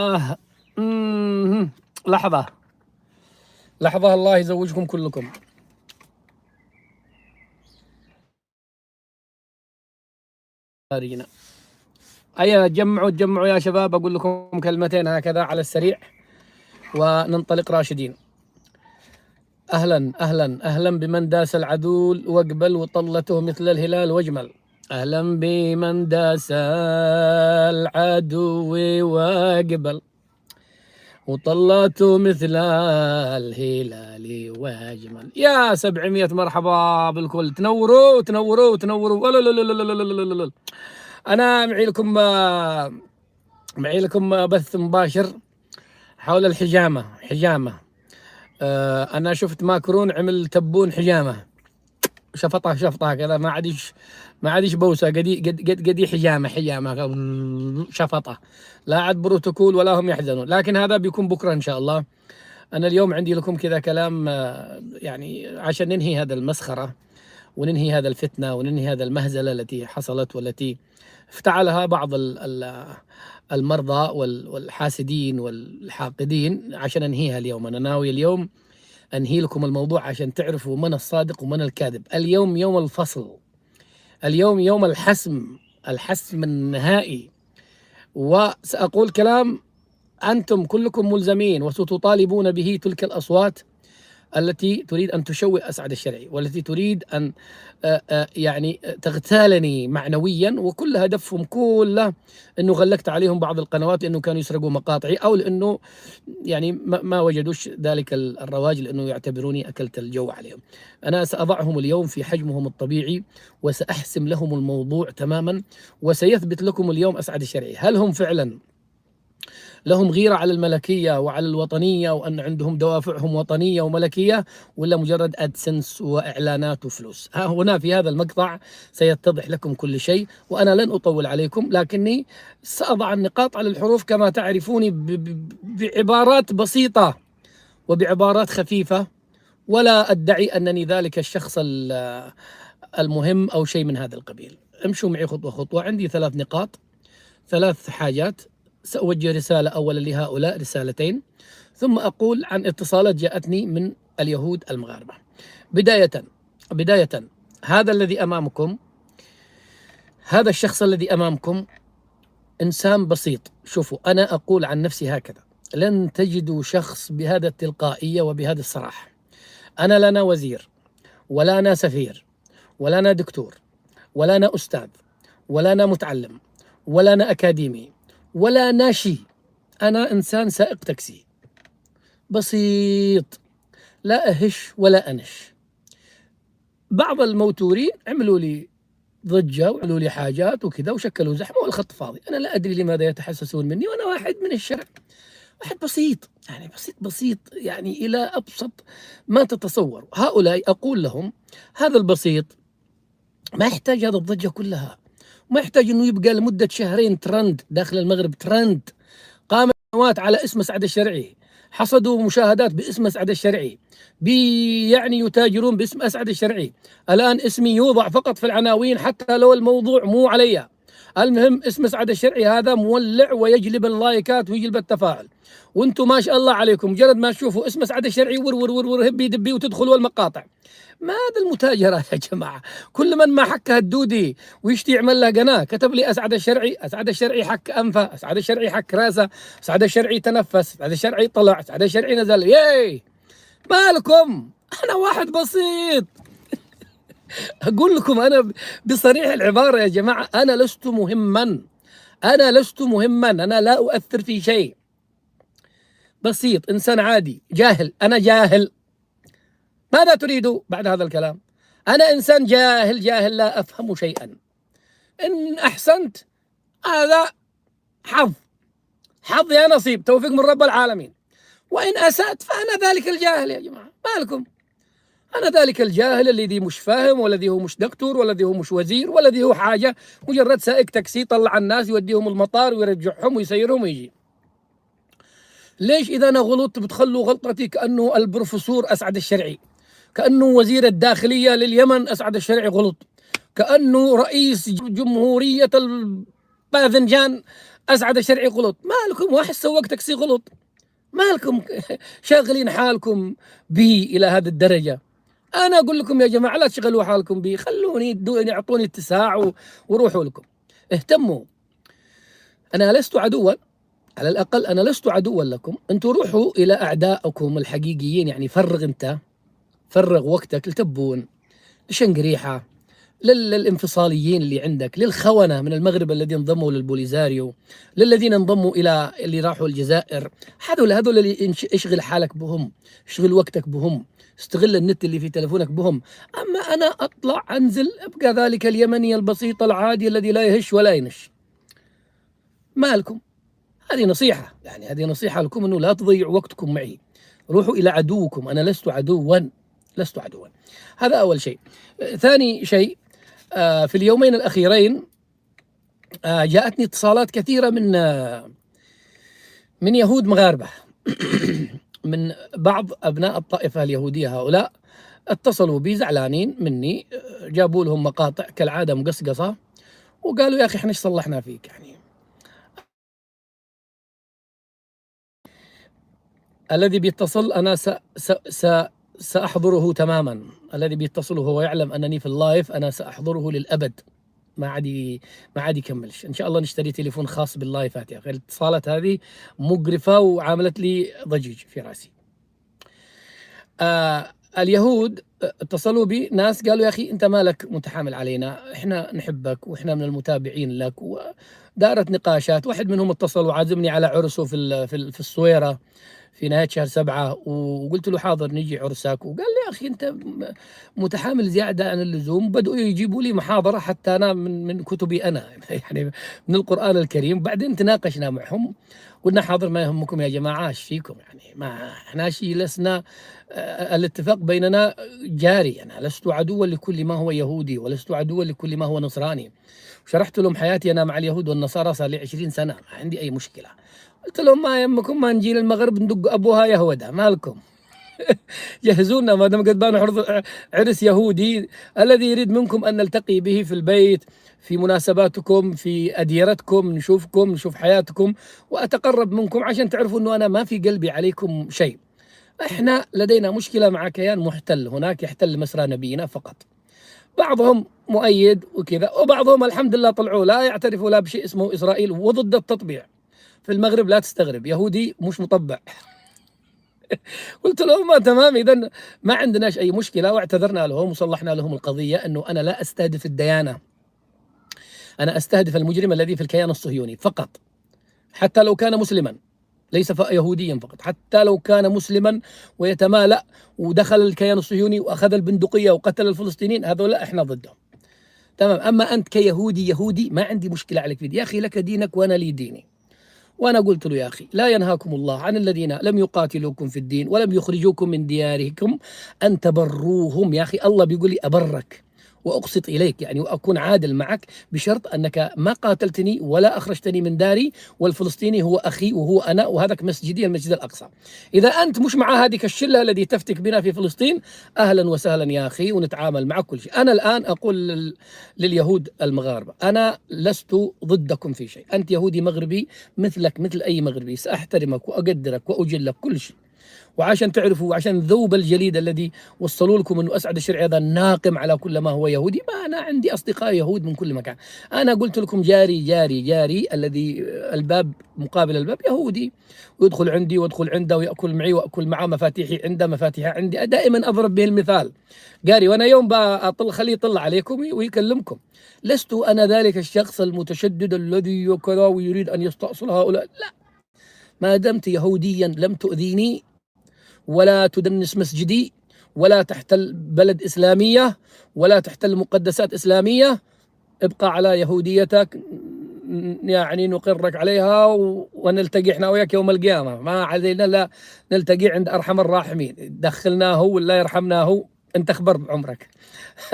آه. لحظة لحظة، الله يزوجكم كلكم. أرينا. أيا تجمعوا يا شباب، أقول لكم كلمتين هكذا على السريع وننطلق راشدين. أهلا أهلا أهلا بمن داس العدو واقبل وطلته مثل الهلال واجمل. أهلا بمن داس العدو واقبل وطلته مثل الهلال واجمل. يا 700 مرحبا بالكل، تنوروا تنوروا تنوروا. انا معي لكم بث مباشر حول حجامه. انا شفت ماكرون عمل تبون حجامه، شفطه كذا، ما عادش بوسه، قدي حجامه شفطه. لا عاد بروتوكول ولا هم يحزنون، لكن هذا بيكون بكره ان شاء الله. أنا اليوم عندي لكم كذا كلام، يعني عشان ننهي هذا المسخرة وننهي هذا الفتنة وننهي هذا المهزلة التي حصلت والتي افتعلها بعض المرضى والحاسدين والحاقدين. عشان أنهيها اليوم، أنا ناوي اليوم أنهي لكم الموضوع عشان تعرفوا من الصادق ومن الكاذب. اليوم يوم الفصل، اليوم يوم الحسم النهائي. وسأقول كلام أنتم كلكم ملزمين وستطالبون به، تلك الأصوات التي تريد أن تشوه أسعد الشرعي والتي تريد أن يعني تغتالني معنويا، وكل هدفهم كله أنه غلقت عليهم بعض القنوات لأنه كانوا يسرقوا مقاطعي، أو لأنه يعني ما وجدوش ذلك الرواج، لأنه يعتبروني أكلت الجو عليهم. أنا سأضعهم اليوم في حجمهم الطبيعي وسأحسم لهم الموضوع تماما، وسيثبت لكم اليوم أسعد الشرعي هل هم فعلا لهم غيرة على الملكية وعلى الوطنية، وأن عندهم دوافعهم وطنية وملكية، ولا مجرد أدسنس وإعلانات وفلوس. ها هنا في هذا المقطع سيتضح لكم كل شيء، وأنا لن أطول عليكم، لكني سأضع النقاط على الحروف كما تعرفوني بعبارات بسيطة وبعبارات خفيفة، ولا أدعي أنني ذلك الشخص المهم أو شيء من هذا القبيل. امشوا معي خطوة خطوة. عندي 3 نقاط، 3 حاجات. سأوجه رسالة أولا لهؤلاء، رسالتين، ثم أقول عن اتصالات جاءتني من اليهود المغاربة. بداية هذا الذي أمامكم، هذا الشخص الذي أمامكم إنسان بسيط. شوفوا، أنا أقول عن نفسي هكذا: لن تجدوا شخص بهذا التلقائية وبهذا الصراحة. أنا لا أنا وزير، ولا أنا سفير، ولا أنا دكتور، ولا أنا أستاذ، ولا أنا متعلم، ولا أنا أكاديمي، ولا ناشي. أنا إنسان سائق تاكسي بسيط، لا أهش ولا أنش. بعض الموتورين عملوا لي ضجة وعملوا لي حاجات وكذا وشكلوا زحمة والخط فاضي. أنا لا أدري لماذا يتحسسون مني، وأنا واحد من الشارع، واحد بسيط، يعني بسيط يعني إلى أبسط ما تتصور. هؤلاء أقول لهم هذا البسيط ما يحتاج هذا الضجة كلها، ما يحتاج أنه يبقى لمدة شهرين ترند داخل المغرب. ترند، قامت قنوات على اسم سعد الشرعي، حصدوا مشاهدات باسم سعد الشرعي، يعني يتاجرون باسم أسعد الشرعي. الآن اسمي يوضع فقط في العناوين حتى لو الموضوع مو علي. المهم اسم سعد الشرعي هذا مولع ويجلب اللايكات ويجلب التفاعل، وانتم ما شاء الله عليكم مجرد ما تشوفوا اسم سعد الشرعي ور ور ور ور هبي دبي وتدخلوا المقاطع. ما هذا المتاجرة يا جماعة؟ كل من ما حكها الدودي ويشتي يعمل له قناة كتب لي أسعد الشرعي، أسعد الشرعي حك أنفه، أسعد الشرعي حك راسه، أسعد الشرعي تنفس، أسعد الشرعي طلع، أسعد الشرعي نزل. ياي مالكم؟ أنا واحد بسيط. أقول لكم أنا بصريح العبارة يا جماعة، أنا لست مهما، أنا لا أؤثر في شيء. بسيط، إنسان عادي، جاهل، أنا جاهل. ماذا تريد بعد هذا الكلام؟ أنا إنسان جاهل لا أفهم شيئا. إن أحسنت هذا حظ يا نصيب، توفيق من رب العالمين، وإن أسأت فأنا ذلك الجاهل. يا جماعة مالكم؟ أنا ذلك الجاهل الذي مش فاهم، والذي هو مش دكتور، والذي هو مش وزير، والذي هو حاجة، مجرد سائق تاكسي طلع الناس يوديهم المطار ويرجعهم ويسيرهم ويجي. ليش إذا أنا غلطت بتخلوا غلطتي كأنه البروفيسور أسعد الشرعي، كأنه وزير الداخلية لليمن أسعد الشرعي غلط، كأنه رئيس جمهورية الباذنجان اسعد الشرعي غلط، مالكم واحد سوق تاكسي غلط، مالكم شاغلين حالكم به الى هذه الدرجه. انا اقول لكم يا جماعه لا تشغلوا حالكم بي، خلوني اعطوني اتساع وروحوا لكم، اهتموا. انا لست عدوا، على الاقل انا لست عدوا لكم، انتم روحوا الى اعدائكم الحقيقيين. يعني فرغ وقتك لتبون، لشنقريحه، للانفصاليين اللي عندك، للخونة من المغرب الذين انضموا للبوليزاريو، للذين انضموا إلى اللي راحوا الجزائر. هذول اللي اشغل حالك بهم، اشغل وقتك بهم، استغل النت اللي في تلفونك بهم. أما أنا أطلع أنزل أبقى ذلك اليمني البسيط العادي الذي لا يهش ولا ينش. مالكم؟ هذه نصيحة، يعني هذه نصيحة لكم أنه لا تضيعوا وقتكم معي، روحوا إلى عدوكم. أنا لست عدوا. هذا أول شيء. ثاني شيء، في اليومين الأخيرين جاءتني اتصالات كثيرة من يهود مغاربة من بعض أبناء الطائفة اليهودية. هؤلاء اتصلوا بي زعلانين مني، جابوا لهم مقاطع كالعادة مقصقصة، وقالوا يا أخي احنا ايش صلحنا فيك؟ يعني الذي بيتصل أنا سأحضره تماما، الذي بيتصل وهو يعلم أنني في اللايف أنا سأحضره للأبد، ما عاد يكملش. ان شاء الله نشتري تليفون خاص باللايفات يا اخي، الاتصالات هذه مقرفه وعاملت لي ضجيج في راسي. اليهود اتصلوا بي ناس قالوا يا اخي انت مالك متحامل علينا، احنا نحبك واحنا من المتابعين لك. ودارت نقاشات، واحد منهم اتصل وعازمني على عرسه في الصويره في نهاية شهر 7، وقلت له حاضر نجي عرسك. وقال لي يا أخي أنت متحامل زيادة عن اللزوم. بدأوا يجيبوا لي محاضرة حتى أنا من كتبي أنا يعني من القرآن الكريم. بعدين تناقشنا معهم، قلنا حاضر ما يهمكم يا جماعة ايش فيكم، يعني ما احنا شيء لسنا، الاتفاق بيننا جاري. أنا لست عدوا لكل ما هو يهودي، ولست عدوا لكل ما هو نصراني. شرحت لهم حياتي أنا مع اليهود والنصارى صار لي 20 سنة، ما عندي أي مشكلة. قلت لهم ما يهمكم، ما نجي للمغرب ندق ابوها يهودا، مالكم جهزونا ما دام قد بنحضر عرس يهودي. الذي يريد منكم ان نلتقي به في البيت، في مناسباتكم، في اديرتكم، نشوف حياتكم واتقرب منكم عشان تعرفوا انه انا ما في قلبي عليكم شيء. احنا لدينا مشكله مع كيان محتل هناك يحتل مسرى نبينا فقط. بعضهم مؤيد وكذا، وبعضهم الحمد لله طلعوا لا يعترفوا لا بشيء اسمه اسرائيل وضد التطبيع. في المغرب لا تستغرب، يهودي مش مطبع. قلت لهم ما تمام، اذا ما عندناش اي مشكله. واعتذرنا لهم وصلحنا لهم القضيه انه انا لا استهدف الديانه، انا استهدف المجرم الذي في الكيان الصهيوني فقط، حتى لو كان مسلما، ليس يهوديا فقط، حتى لو كان مسلما ويتمالأ ودخل الكيان الصهيوني واخذ البندقيه وقتل الفلسطينيين، هذول احنا ضدهم. تمام. اما انت كيهودي ما عندي مشكله عليك في دي. يا اخي لك دينك وانا لي ديني. وأنا قلت له يا أخي لا ينهاكم الله عن الذين لم يقاتلوكم في الدين ولم يخرجوكم من دياركم أن تبروهم. يا أخي الله بيقول لي أبرك وأقسط إليك، يعني وأكون عادل معك، بشرط أنك ما قاتلتني ولا أخرجتني من داري، والفلسطيني هو أخي وهو أنا، وهذاك مسجدي المسجد الأقصى. إذا أنت مش مع هذه الشلة الذي تفتك بنا في فلسطين، أهلا وسهلا يا أخي ونتعامل مع كل شيء. أنا الآن أقول لليهود المغاربة أنا لست ضدكم في شيء، أنت يهودي مغربي مثلك مثل أي مغربي، سأحترمك وأقدرك وأجلك كل شيء. وعشان تعرفوا، وعشان ذوب الجليد الذي وصلوا لكم انه اسعد الشرعي هذا ناقم على كل ما هو يهودي، ما انا عندي اصدقاء يهود من كل مكان. انا قلت لكم جاري الذي الباب مقابل الباب يهودي، ويدخل عندي وادخل عنده وياكل معي واكل معه، مفاتيحي عنده مفاتيحه عندي، دائما اضرب به المثال جاري. وانا يوم خليه يطلع عليكم ويكلمكم. لست انا ذلك الشخص المتشدد الذي كذا ويريد ان يستأصل هؤلاء، لا. ما دمت يهوديا لم تؤذيني ولا تدنس مسجدي ولا تحتل بلد إسلامية ولا تحتل مقدسات إسلامية، ابقى على يهوديتك، يعني نقرك عليها ونلتقي احنا وياك يوم القيامة. ما علينا لا نلتقي عند أرحم الراحمين، دخلناه ولا يرحمناه، انت اخبر بعمرك.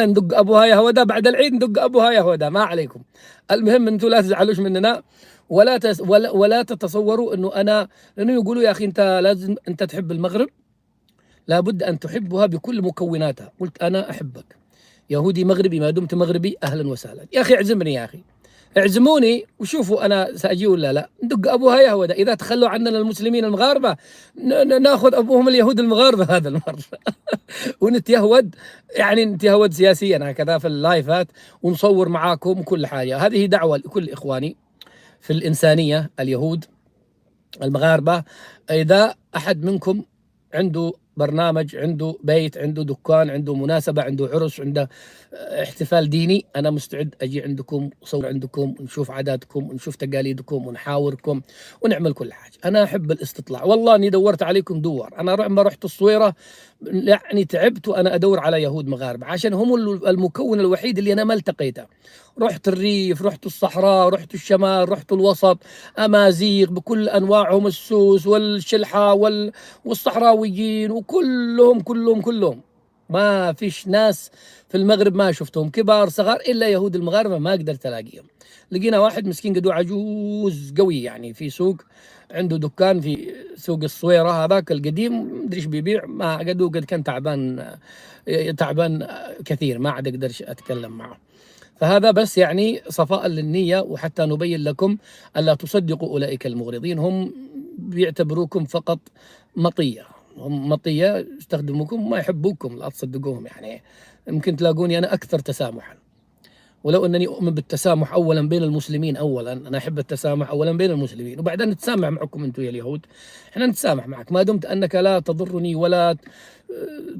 ندق ابوها يهودا بعد العيد، ندق ابوها يهودا، ما عليكم. المهم انتم لا تزعلوش مننا ولا تتصوروا انه انا، لانه يقولوا يا اخي انت لازم انت تحب المغرب، لابد ان تحبها بكل مكوناتها. قلت انا احبك يهودي مغربي، ما دمت مغربي اهلا وسهلا. يا اخي اعزمني، يا اخي اعزموني وشوفوا أنا سأجي ولا لا. ندق أبوها يهود إذا تخلوا عننا المسلمين المغاربة، ناخذ أبوهم اليهود المغاربة هذا المرة ونتيهود، يعني نتيهود سياسيا هكذا في اللايفات، ونصور معاكم وكل حاجة. هذه دعوة لكل إخواني في الإنسانية اليهود المغاربة. إذا أحد منكم عنده برنامج، عنده بيت، عنده دكان، عنده مناسبة، عنده عرس، عنده احتفال ديني، أنا مستعد أجي عندكم وصور عندكم ونشوف عاداتكم ونشوف تقاليدكم ونحاوركم ونعمل كل حاجة. أنا أحب الاستطلاع، والله أني دورت عليكم دور. أنا لما رحت الصويرة يعني تعبت وأنا أدور على يهود مغاربة، عشان هم المكون الوحيد اللي أنا ما التقيته. رحت الريف، رحت الصحراء، رحت الشمال، رحت الوسط، أمازيغ بكل أنواعهم، السوس والشلحة والصحراويين، وكلهم ما فيش ناس في المغرب ما شفتهم، كبار صغار، إلا يهود المغاربة ما قدرت ألاقيهم. لقينا واحد مسكين قدو عجوز قوي يعني في سوق، عنده دكان في سوق الصويرة هذاك القديم، مدري ايش بيبيع، ما قدو قد كان تعبان كثير، ما عاد أقدر أتكلم معه. فهذا بس يعني صفاء للنية، وحتى نبين لكم ألا تصدقوا أولئك المغرضين، هم بيعتبروكم فقط مطية، هم مطية يستخدموكم، ما يحبوكم، لا تصدقوهم. يعني يمكن تلاقوني أنا أكثر تسامحا، ولو أنني أؤمن بالتسامح أولا بين المسلمين. أولا أنا أحب التسامح أولا بين المسلمين، وبعدين نتسامح معكم أنتم يا اليهود. إحنا نتسامح معك ما دمت أنك لا تضرني ولا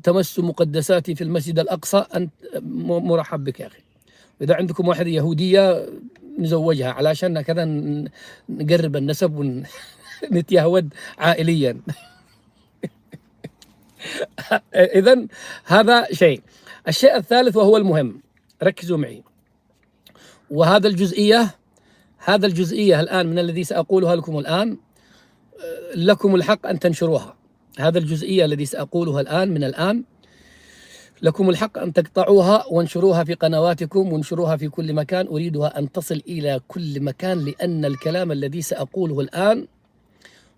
تمس مقدساتي في المسجد الأقصى، أنت مرحب بك يا أخي. إذا عندكم واحدة يهودية نزوجها علشان كذا نقرب النسب ونتيهود عائليا. إذن هذا شيء. الشيء الثالث وهو المهم، ركزوا معي، وهذا الجزئية الآن من الذي سأقولها لكم الآن، لكم الحق أن تنشروها. هذا الجزئية الذي سأقولها الآن من الآن لكم الحق أن تقطعوها وانشروها في قنواتكم وانشروها في كل مكان. أريدها أن تصل إلى كل مكان، لأن الكلام الذي سأقوله الآن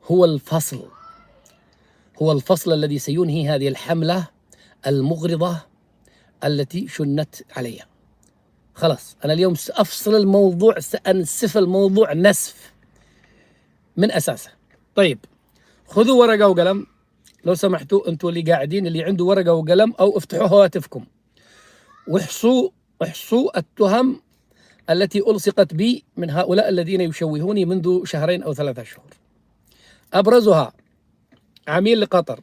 هو الفصل الذي سينهي هذه الحملة المغرضة التي شنت علي. خلاص أنا اليوم سأفصل الموضوع، سأنسف الموضوع نسف من أساسه. طيب خذوا ورقة وقلم لو سمحتوا، أنتوا اللي قاعدين اللي عنده ورقة وقلم، أو افتحوا هواتفكم واحصوا التهم التي ألصقت بي من هؤلاء الذين يشوهوني منذ 2 أو 3 أشهر. أبرزها: عميل لقطر،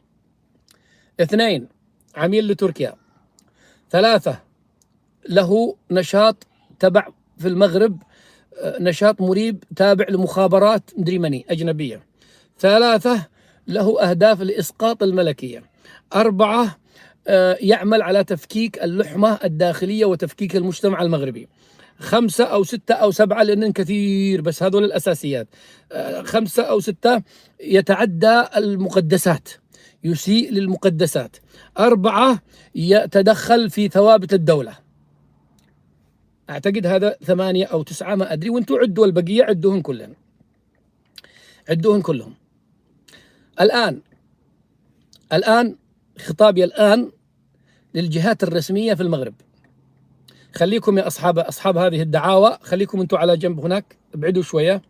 2 عميل لتركيا، 3 له نشاط تبع في المغرب، نشاط مريب تابع لمخابرات مدري مني أجنبية، 3 له أهداف لإسقاط الملكية، 4 يعمل على تفكيك اللحمة الداخلية وتفكيك المجتمع المغربي، 5 أو 6 أو 7 لأنهم كثير بس هذول الأساسيات، 5 أو 6 يتعدى المقدسات، يسيء للمقدسات، 4 يتدخل في ثوابت الدولة. أعتقد هذا 8 أو 9 ما أدري، وأنتوا عدوا البقية، عدوهم كلهم. الآن خطابي الآن للجهات الرسمية في المغرب. خليكم يا أصحاب هذه الدعاوى، خليكم أنتوا على جنب هناك، ابعدوا شوية،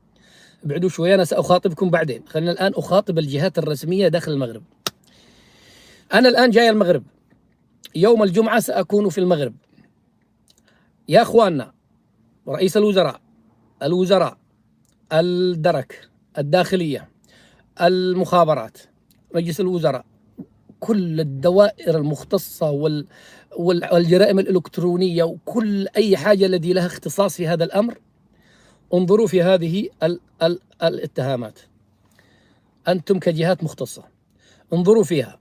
أنا سأخاطبكم بعدين. خلينا الآن أخاطب الجهات الرسمية داخل المغرب. أنا الآن جاي المغرب، يوم الجمعة سأكون في المغرب. يا أخواننا، رئيس الوزراء، الدرك، الداخلية، المخابرات، مجلس الوزراء، كل الدوائر المختصة والجرائم الإلكترونية وكل أي حاجة الذي لها اختصاص في هذا الأمر، انظروا في هذه الاتهامات. أنتم كجهات مختصة انظروا فيها.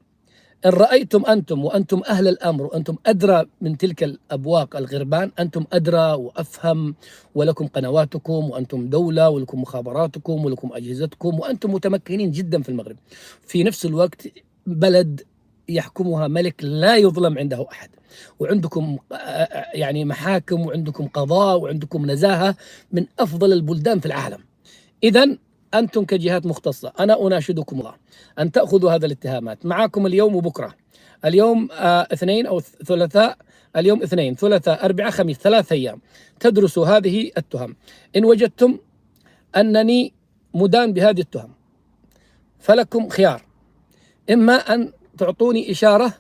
إن رأيتم أنتم وأنتم أهل الأمر وأنتم أدرى من تلك الأبواق الغربان، أنتم أدرى وأفهم، ولكم قنواتكم، وأنتم دولة، ولكم مخابراتكم، ولكم أجهزتكم، وأنتم متمكنين جدا في المغرب. في نفس الوقت بلد يحكمها ملك لا يظلم عنده أحد، وعندكم يعني محاكم، وعندكم قضاء، وعندكم نزاهة من أفضل البلدان في العالم. إذن أنتم كجهات مختصة أنا أناشدكم الله أن تأخذوا هذا الاتهامات معكم اليوم وبكرة. اليوم 2 أو 3 اليوم اثنين ثلاثاء أربعاء خميس، 3 أيام تدرسوا هذه التهم. إن وجدتم أنني مدان بهذه التهم فلكم خيار، إما أن تعطوني إشارة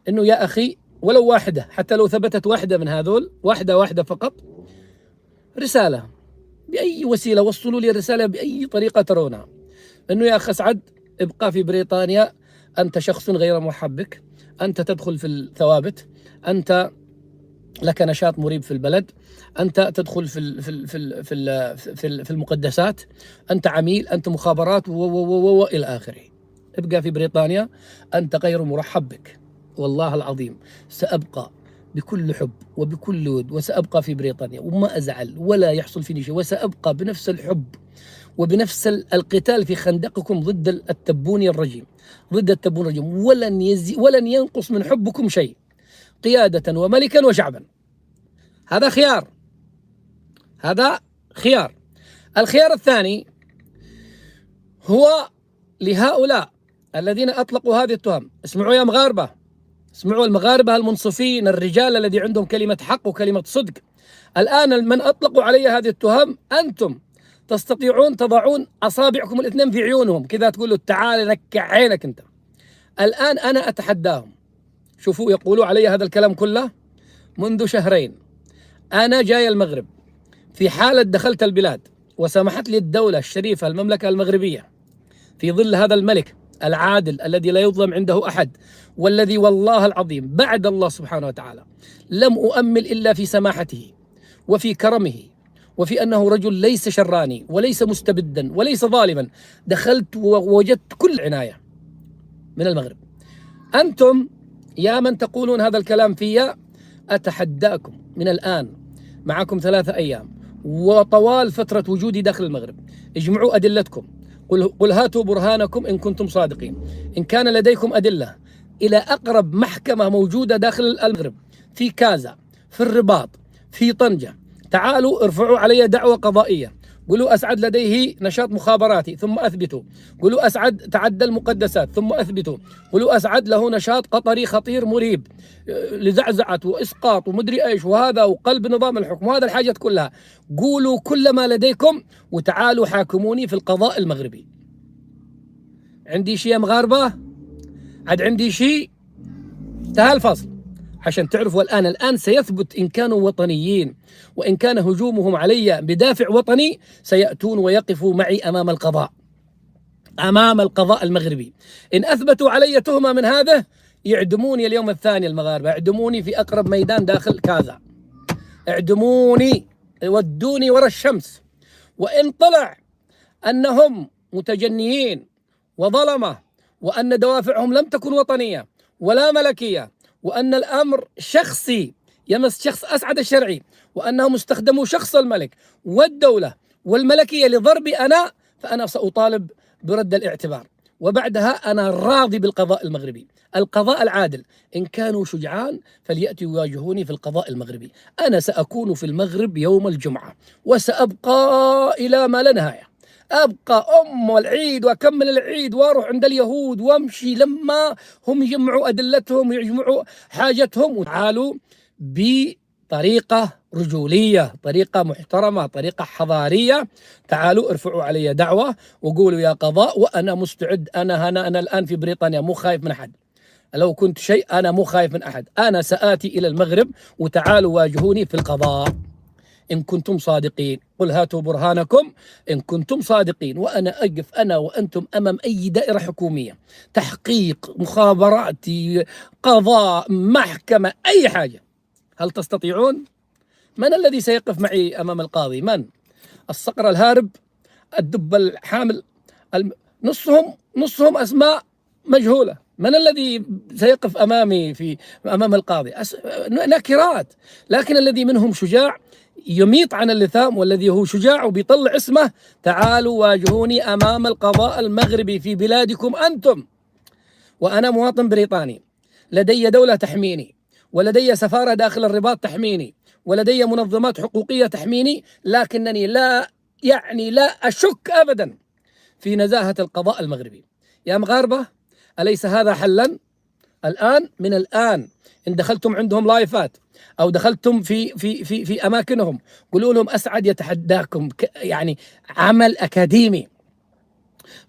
أنه يا أخي ولو واحدة، حتى لو ثبتت واحدة من هذول، واحدة فقط، رسالة بأي وسيلة، وصلوا لي الرسالة بأي طريقة ترونها، أنه يا أخ أسعد ابقى في بريطانيا، أنت شخص غير محب بك، أنت تدخل في الثوابت، أنت لك نشاط مريب في البلد، أنت تدخل في المقدسات، أنت عميل، أنت مخابرات إلى آخره. ابقى في بريطانيا، أنت غير مرحب بك. والله العظيم سأبقى بكل حب وبكل ود، وسأبقى في بريطانيا وما أزعل ولا يحصل فيني شيء، وسأبقى بنفس الحب وبنفس القتال في خندقكم ضد التبوني الرجيم، ضد التبون الرجيم، ولن ينقص من حبكم شيء، قيادة وملكا وشعبا. هذا خيار، هذا خيار. الخيار الثاني هو لهؤلاء الذين أطلقوا هذه التهم. اسمعوا يا مغاربة، اسمعوا المغاربة المنصفين، الرجال الذي عندهم كلمة حق وكلمة صدق. الآن من أطلقوا علي هذه التهم، أنتم تستطيعون تضعون أصابعكم الاثنين في عيونهم كذا، تقولوا تعال نكع عينك أنت. الآن أنا أتحداهم. شوفوا يقولوا علي هذا الكلام كله منذ شهرين. أنا جاي المغرب في حالة دخلت البلاد وسمحت لي الدولة الشريفة المملكة المغربية في ظل هذا الملك العادل الذي لا يظلم عنده أحد، والذي والله العظيم بعد الله سبحانه وتعالى لم أؤمل إلا في سماحته وفي كرمه، وفي أنه رجل ليس شراني وليس مستبدا وليس ظالما. دخلت ووجدت كل عناية من المغرب. أنتم يا من تقولون هذا الكلام فيا، أتحداكم من الآن، معكم 3 أيام وطوال فترة وجودي داخل المغرب، اجمعوا أدلتكم، قل هاتوا برهانكم إن كنتم صادقين. إن كان لديكم أدلة إلى أقرب محكمة موجودة داخل المغرب، في كازا، في الرباط، في طنجة، تعالوا ارفعوا علي دعوة قضائية، قولوا أسعد لديه نشاط مخابراتي ثم أثبتوا، قولوا أسعد تعدى المقدسات ثم أثبتوا، قولوا أسعد له نشاط قطري خطير مريب لزعزعة وإسقاط ومدري إيش وهذا وقلب نظام الحكم وهذا الحاجات كلها، قولوا كل ما لديكم وتعالوا حاكموني في القضاء المغربي. عندي شيء يا مغاربة؟ عاد عندي شيء؟ انتهى الفصل. عشان تعرفوا الآن سيثبت إن كانوا وطنيين، وإن كان هجومهم علي بدافع وطني سيأتون ويقفوا معي أمام القضاء، أمام القضاء المغربي. إن أثبتوا علي تهمة من هذا يعدموني اليوم الثاني. المغاربة اعدموني في أقرب ميدان داخل كازا، اعدموني، ودوني ورا الشمس. وإن طلع أنهم متجنيين وظلمة، وأن دوافعهم لم تكن وطنية ولا ملكية، وأن الأمر شخصي يمس شخص أسعد الشرعي، وأنهم استخدموا شخص الملك والدولة والملكية لضربي أنا، فأنا سأطالب برد الاعتبار. وبعدها أنا راضي بالقضاء المغربي، القضاء العادل. إن كانوا شجعان فليأتوا يواجهوني في القضاء المغربي. أنا سأكون في المغرب يوم الجمعة وسأبقى إلى ما لا نهاية. أبقى العيد وأكمل العيد وأروح عند اليهود وأمشي لما هم يجمعوا أدلتهم ويجمعوا حاجتهم، وتعالوا بطريقة رجولية، طريقة محترمة، طريقة حضارية. تعالوا ارفعوا علي دعوة وقولوا يا قضاء وأنا مستعد. أنا الآن في بريطانيا مو خايف من أحد. لو كنت شيء أنا مو خايف من أحد. أنا سآتي إلى المغرب وتعالوا واجهوني في القضاء إن كنتم صادقين. قل هاتوا برهانكم إن كنتم صادقين. وأنا أقف أنا وأنتم أمام أي دائرة حكومية، تحقيق، مخابراتي، قضاء، محكمة، أي حاجة. هل تستطيعون؟ من الذي سيقف معي أمام القاضي؟ من؟ الصقر الهارب، الدب الحامل، نصهم أسماء مجهولة. من الذي سيقف أمامي أمام القاضي؟ نكرات. لكن الذي منهم شجاع يميط عن اللثام، والذي هو شجاع وبيطلع اسمه، تعالوا واجهوني أمام القضاء المغربي في بلادكم أنتم. وأنا مواطن بريطاني، لدي دولة تحميني، ولدي سفارة داخل الرباط تحميني، ولدي منظمات حقوقية تحميني، لكنني لا أشك أبدا في نزاهة القضاء المغربي. يا مغاربة، أليس هذا حلا؟ الآن من الآن إن دخلتم عندهم لايفات أو دخلتم في أماكنهم، قولوا لهم أسعد يتحداكم، يعني عمل أكاديمي،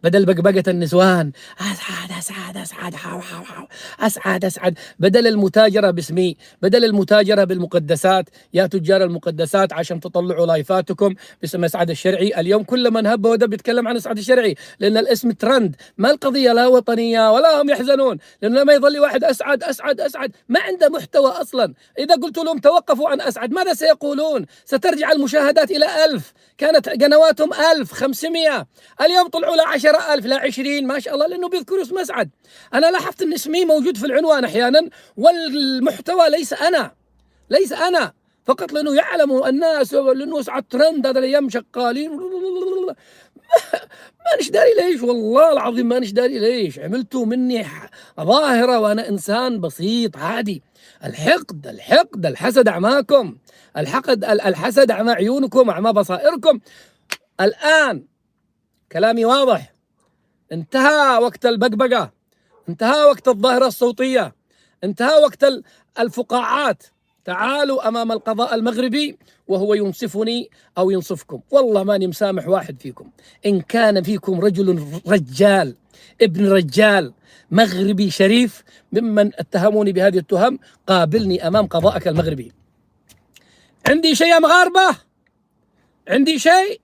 بدل بقبقة النسوان أسعد أسعد أسعد حاو حاو حاو أسعد أسعد، بدل المتاجرة باسمي، بدل المتاجرة بالمقدسات، يا تجار المقدسات عشان تطلعوا لايفاتكم باسم أسعد الشرعي. اليوم كل من هب ودب بيتكلم عن أسعد الشرعي، لأن الاسم ترند، ما القضية لا وطنية ولا هم يحزنون، لأنه لما يظل واحد أسعد أسعد أسعد ما عنده محتوى أصلا. إذا قلت لهم توقفوا عن أسعد ماذا سيقولون؟ سترجع المشاهدات إلى 1000، كانت قنواتهم 1500، اليوم طلعوا ل 10,000 ل 20 ما شاء الله، لأنه بيذكروا اسم أسعد. أنا لاحظت أن اسمي موجود في العنوان أحيانا، والمحتوى ليس أنا فقط، لأنه يعلموا الناس لأنه أسعد ترند هذا الأيام شغالين. ما نشداري ليش، والله العظيم ما نشداري ليش، عملتوا مني ظاهرة وأنا إنسان بسيط عادي. الحقد الحسد أعماكم، الحسد أعمى عيونكم أعمى بصائركم. الآن كلامي واضح، انتهى وقت البقبقة، انتهى وقت الظاهرة الصوتية، انتهى وقت الفقاعات. تعالوا أمام القضاء المغربي وهو ينصفني أو ينصفكم، والله ماني مسامح واحد فيكم. إن كان فيكم رجال ابن رجال مغربي شريف ممن اتهموني بهذه التهم، قابلني أمام قضاءك المغربي. عندي شيء يا مغاربة، عندي شيء،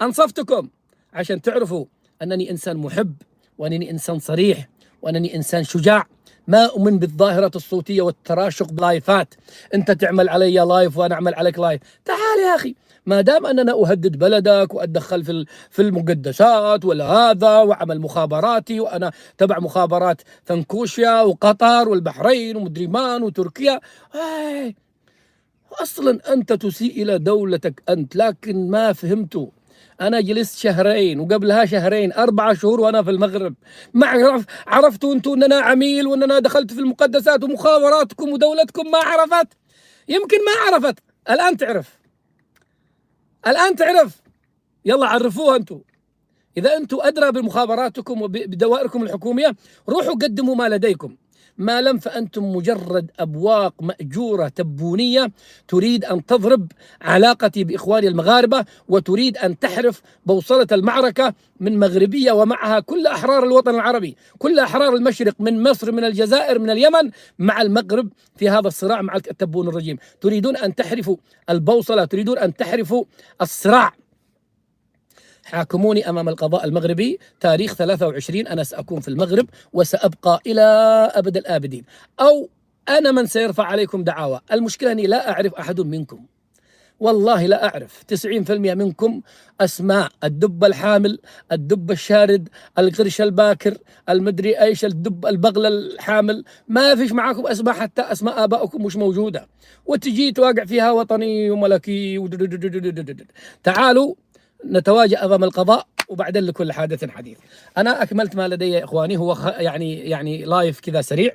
أنصفتكم عشان تعرفوا أنني إنسان محب، وأنني إنسان صريح، وأنني إنسان شجاع. ما أؤمن بالظاهرة الصوتية والتراشق بلايفات، أنت تعمل علي لايف وأنا أعمل عليك لايف. تعال يا أخي، ما دام أننا أهدد بلدك وأتدخل في المقدسات ولا هذا، وعمل مخابراتي وأنا تبع مخابرات فنكوشيا وقطر والبحرين ومدري مان وتركيا، أصلا أنت تسيء إلى دولتك أنت. لكن ما فهمتوا، أنا جلست شهرين وقبلها شهرين 4 شهور وأنا في المغرب، ما عرفتوا أنتوا أننا عميل وأننا دخلت في المقدسات، ومخابراتكم ودولتكم ما عرفت، يمكن ما عرفت، الآن تعرف. يلا عرفوها أنتوا، إذا أنتوا أدرى بمخابراتكم وبدوائركم الحكومية روحوا قدموا ما لديكم، ما لم فأنتم مجرد أبواق مأجورة تبونية تريد أن تضرب علاقتي بإخواني المغاربة، وتريد أن تحرف بوصلة المعركة من مغربية ومعها كل أحرار الوطن العربي، كل أحرار المشرق، من مصر، من الجزائر، من اليمن، مع المغرب في هذا الصراع مع التبون الرجيم. تريدون أن تحرفوا البوصلة، تريدون أن تحرفوا الصراع. حاكموني أمام القضاء المغربي تاريخ 23، أنا سأكون في المغرب وسأبقى إلى أبد الآبدين، أو أنا من سيرفع عليكم دعاوى. المشكلة أني لا أعرف أحد منكم، والله لا أعرف. 90% منكم أسماء الدب الحامل، الدب الشارد، القرش الباكر، المدري أيش، الدب البغل الحامل، ما فيش معاكم أسماء، حتى أسماء آبائكم مش موجودة، وتجي تواقع فيها وطني وملكي. تعالوا نتواجه أمام القضاء، وبعدين لكل حادث حديث. أنا أكملت ما لدي يا إخواني، هو يعني لايف كذا سريع،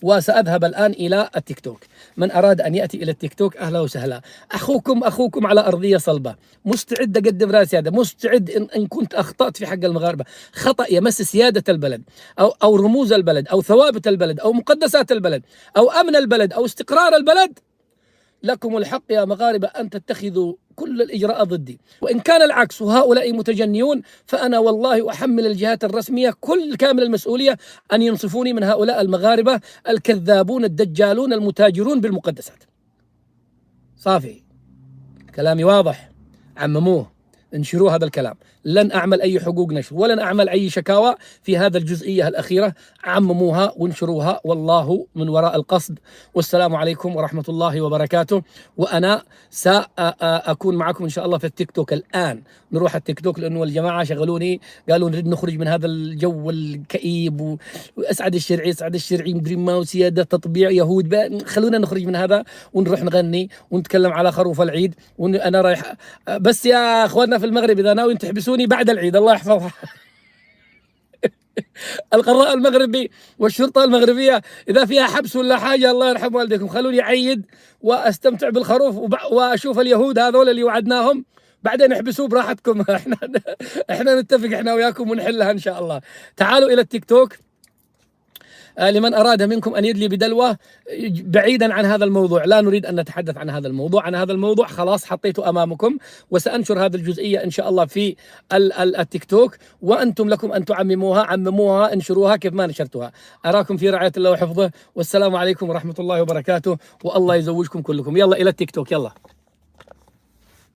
وسأذهب الآن إلى التيك توك. من أراد أن يأتي إلى التيك توك أهلا وسهلا. أخوكم على أرضية صلبة، مستعد أقدم راسي، هذا مستعد إن كنت أخطأت في حق المغاربة خطأ يمس سيادة البلد أو رموز البلد أو ثوابت البلد أو مقدسات البلد أو أمن البلد أو استقرار البلد، لكم الحق يا مغاربة أن تتخذوا كل الإجراءات ضدي. وإن كان العكس وهؤلاء متجنيون، فأنا والله أحمل الجهات الرسمية كامل المسؤولية أن ينصفوني من هؤلاء المغاربة الكذابون الدجالون المتاجرون بالمقدسات. صافي، كلامي واضح، عمموه، انشروا هذا الكلام. لن أعمل أي حقوق نشر ولن أعمل أي شكاوى في هذا الجزئية الأخيرة، عمموها وانشروها، والله من وراء القصد. والسلام عليكم ورحمة الله وبركاته. وأنا سأكون معكم إن شاء الله في التيك توك. الآن نروح التيك توك، لأنه الجماعة شغلوني قالوا نريد نخرج من هذا الجو الكئيب، وأسعد الشرعي مدري ما وسيادة تطبيع يهود، خلونا نخرج من هذا ونروح نغني ونتكلم على خروف العيد. وأنا رايح بس يا أخواننا في المغرب، إذا ناويين تحبسوني بعد العيد الله يحفظها. القضاء المغربي والشرطة المغربية إذا فيها حبس ولا حاجة الله يرحم والديكم، خلوني أعيد وأستمتع بالخروف وأشوف اليهود هذول اللي وعدناهم، بعدين احبسوه براحتكم. احنا نتفق احنا وياكم ونحلها إن شاء الله. تعالوا إلى التيك توك. لمن أراد منكم أن يدلي بدلوه بعيدا عن هذا الموضوع، لا نريد أن نتحدث عن هذا الموضوع. عن هذا الموضوع خلاص حطيته أمامكم، وسأنشر هذه الجزئية إن شاء الله في التيك توك، وأنتم لكم أن تعمموها، عمموها، انشروها كيف ما نشرتوها. أراكم في رعاية الله وحفظه، والسلام عليكم ورحمة الله وبركاته، والله يزوجكم كلكم. يلا إلى التيك توك، يلا.